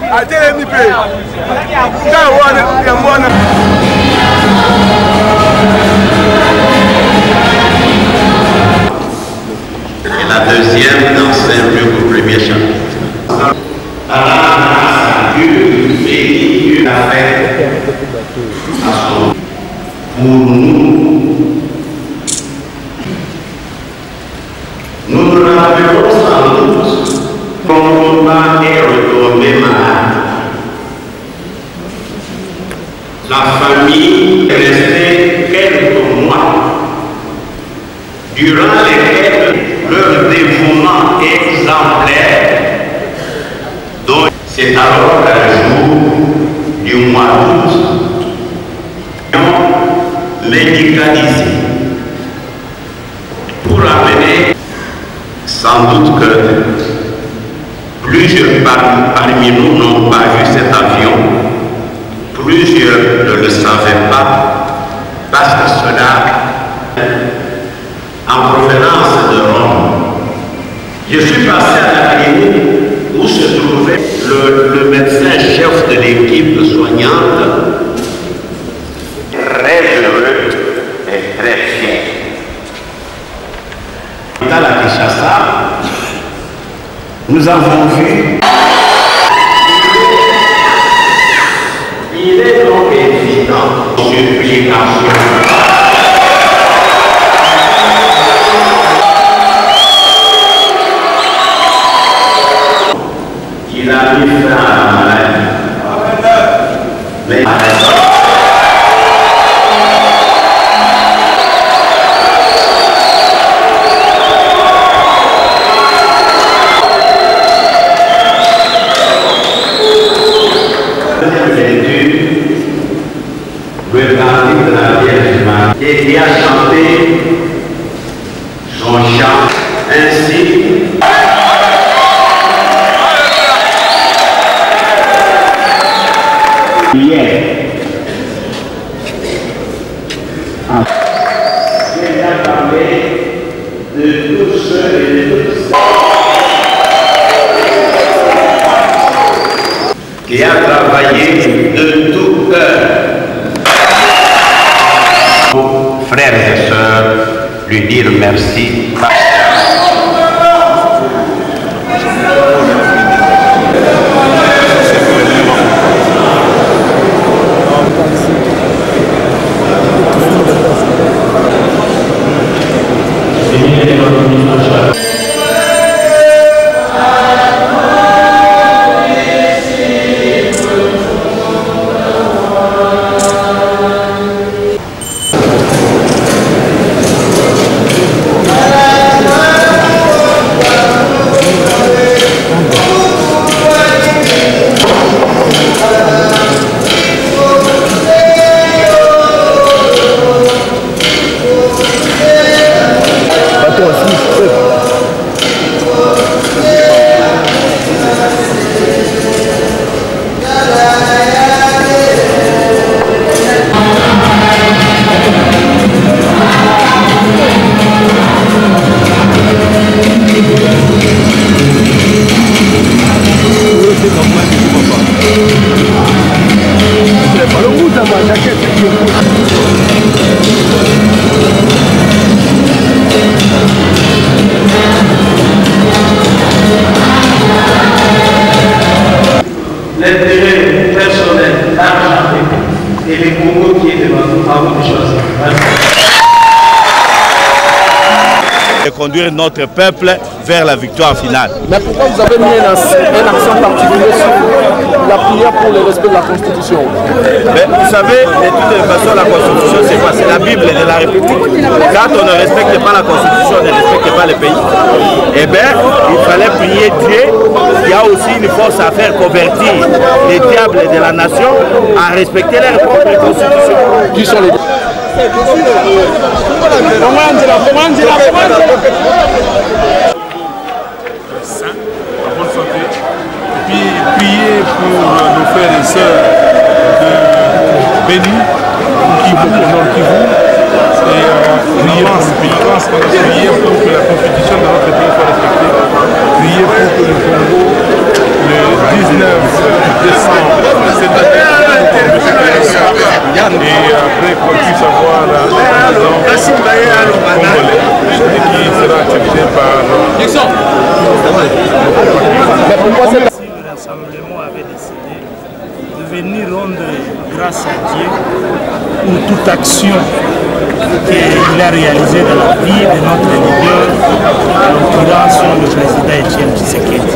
Et la deuxième dans Saint-Luc au premier chapitre. Dieu bénit Dieu l'a fait pour nous. Nous nous rappelons sans doute qu'on va est retourné malade. La famille est restée quelques mois durant lesquels leur dévouement exemplaire. Donc, c'est alors qu'un jour du mois d'août, médicalisé pour amener, sans doute que plusieurs parmi nous n'ont pas vu cet avion, plusieurs ne le savaient pas, parce que cela, en provenance de Rome. Je suis passé à la clinique où se trouvait le médecin chef de l'équipe soignante, très heureux et très fier. Dans la Kinshasa, nous avons vu, il est donc évident, supplication. Il a mis fin à la maladie. Mais le cantique de la Vierge Marie et qui a chanté son chant ainsi. Hier, j'ai parlé de tous ceux et de toutes celles qui a travaillé de tout cœur. Frères et sœurs, lui dire merci. L'intérêt personnel, l'argent et les concours qui est devant nous, à vous de choisir. Et conduire notre peuple vers la victoire finale. Mais pourquoi vous avez mis un accent particulier sur la prière pour le respect de la Constitution? Mais vous savez, de toute façon, la Constitution, c'est quoi? C'est la Bible de la République. Quand on ne respecte pas la Constitution, on ne respecte pas le pays. Eh bien, il fallait prier Dieu. Il y a aussi une force à faire convertir les diables de la nation à respecter leur propre Constitution. Qui sont les sain, en bonne santé, et puis prier pour nos frères et sœurs de Béni, Kivu, au nord Kivu, et prier pour le pays, prier pour que la constitution de notre pays soit respectée, prier pour que le Congo, le 19 décembre cette année, et après qu'on puisse avoir un président congolais qui sera accepté par Si le rassemblement avait décidé de venir rendre grâce à Dieu pour toute action qu'il a réalisée dans la vie de notre leader, en l'occurrence le président Etienne Tshisekedi.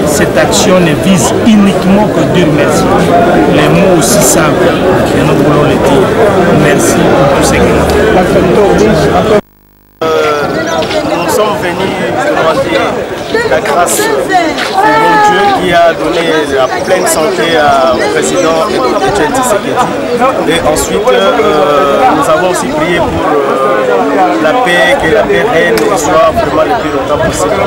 Cette action ne vise uniquement que dire merci. Les mots aussi simples que nous voulons le dire. Merci pour tout ce que nous avons. Nous sommes venus demander la grâce de mon Dieu qui a donné la pleine santé au président Etienne Tshisekedi. Et ensuite, nous avons aussi prié pour la paix, que la paix règne soit vraiment le plus longtemps possible.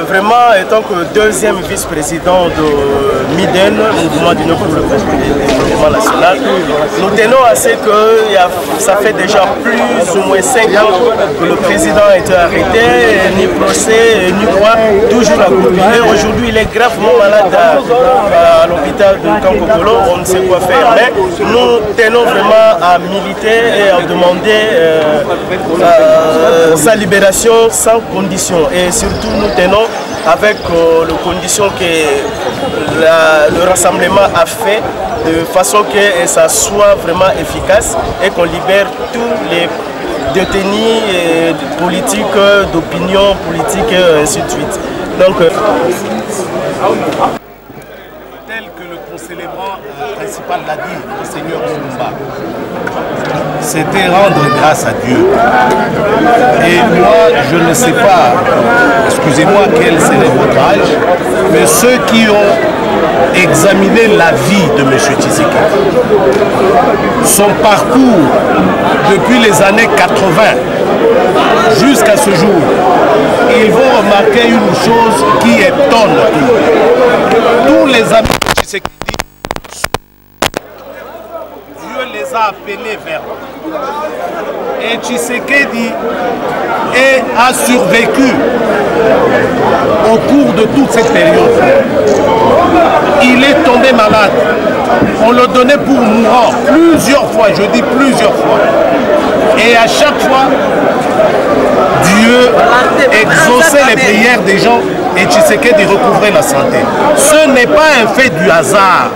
Vraiment, étant que deuxième vice-président de MIDEN, Mouvement d'Union pour le développement national, nous tenons à ce que ça fait déjà plus ou moins 5 ans que le président a été arrêté, ni procès, ni quoi, toujours à Koupilé. Aujourd'hui, il est gravement malade à l'hôpital de Kankokolo, on ne sait quoi faire. Mais nous tenons vraiment à militer et à demander sa libération sans condition. Et surtout, nous tenons avec les conditions que le rassemblement a fait, de façon que ça soit vraiment efficace et qu'on libère tous les détenus politiques, d'opinion politique et ainsi de suite. Donc, tel que le concélébrant principal l'a dit, le Seigneur Lumumba, c'était rendre grâce à Dieu. Et moi, je ne sais pas, excusez-moi, quel serait votre âge, mais ceux qui ont examiné la vie de M. Tshisekedi, son parcours depuis les années 80 jusqu'à ce jour, ils vont remarquer une chose qui étonne tous les amis de Tshisekedi. Dieu les a appelés vers eux. Et Tshisekedi a survécu au cours de toute cette période. Il est tombé malade. On le donnait pour mourant plusieurs fois, je dis plusieurs fois. Et à chaque fois, Dieu exauçait les prières des gens et Tshisekedi recouvrait la santé. Ce n'est pas un fait du hasard.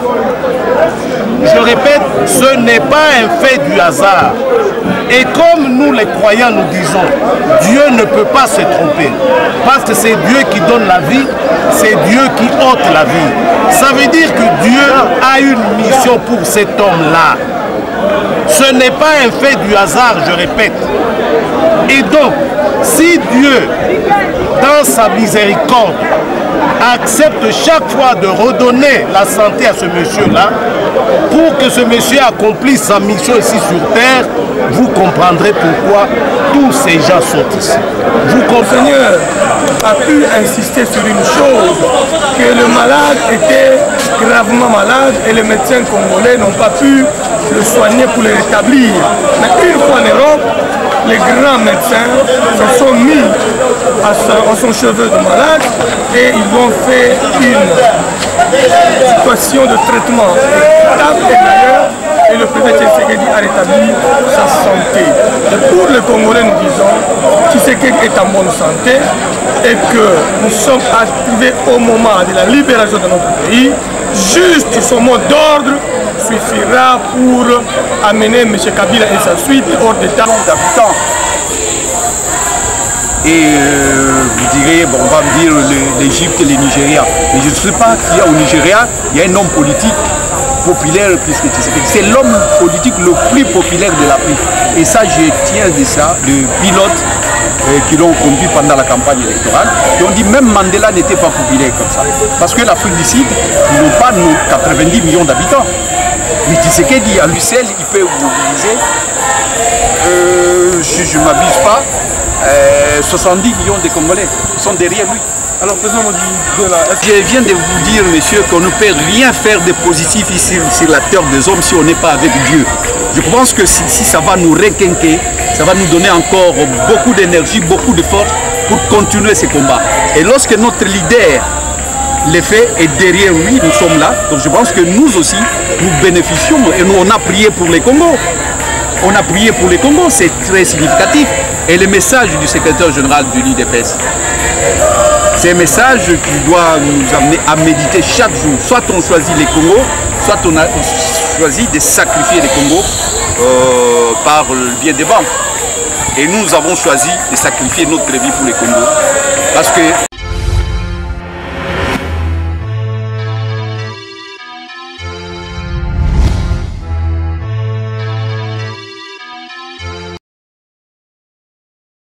Je répète, ce n'est pas un fait du hasard. Et comme nous les croyants nous disons, Dieu ne peut pas se tromper. Parce que c'est Dieu qui donne la vie, c'est Dieu qui ôte la vie. Ça veut dire que Dieu a une mission pour cet homme-là. Ce n'est pas un fait du hasard, je répète. Et donc, si Dieu, dans sa miséricorde, accepte chaque fois de redonner la santé à ce monsieur-là, pour que ce monsieur accomplisse sa mission ici sur terre, vous comprendrez pourquoi tous ces gens sont ici. Le Seigneur a pu insister sur une chose, que le malade était gravement malade et les médecins congolais n'ont pas pu le soigner pour le rétablir. Mais une fois en Europe, les grands médecins se sont mis à son cheveu de malade et ils ont fait une situation de traitement équitable et meilleure, et le président Tshisekedi a rétabli sa santé. Et pour les Congolais, nous disons Tshisekedi est en bonne santé et que nous sommes arrivés au moment de la libération de notre pays. Juste ce mot d'ordre suffira pour amener M. Kabila et sa suite hors d'état. Et vous direz, bon, on va me dire l'Égypte et le Nigeria. Mais je ne sais pas qu'il y a au Nigeria, il y a un homme politique populaire plus que Tshisekedi. C'est l'homme politique le plus populaire de l'Afrique. Et ça, je tiens de ça, de pilotes qui l'ont conduit pendant la campagne électorale. Et on dit même Mandela n'était pas populaire comme ça. Parce que l'Afrique du Sud, ils n'ont pas nos 90 millions d'habitants. Mais Tshisekedi, à lui seul, il peut mobiliser, si je ne m'abuse pas, 70 millions de Congolais sont derrière lui. Alors, président je viens de vous dire, monsieur, qu'on ne peut rien faire de positif ici sur la terre des hommes si on n'est pas avec Dieu. Je pense que si ça va nous requinquer, ça va nous donner encore beaucoup d'énergie, beaucoup de force pour continuer ces combats. Et lorsque notre leader l'effet est derrière lui, nous sommes là. Donc je pense que nous aussi, nous bénéficions et nous, on a prié pour les Congos. On a prié pour les Congos, c'est très significatif. Et le message du secrétaire général de l'UDPS, c'est un message qui doit nous amener à méditer chaque jour. Soit on choisit les Congos, soit on a choisi de sacrifier les Congos par le biais des banques. Et nous avons choisi de sacrifier notre vie pour les Congos. Parce que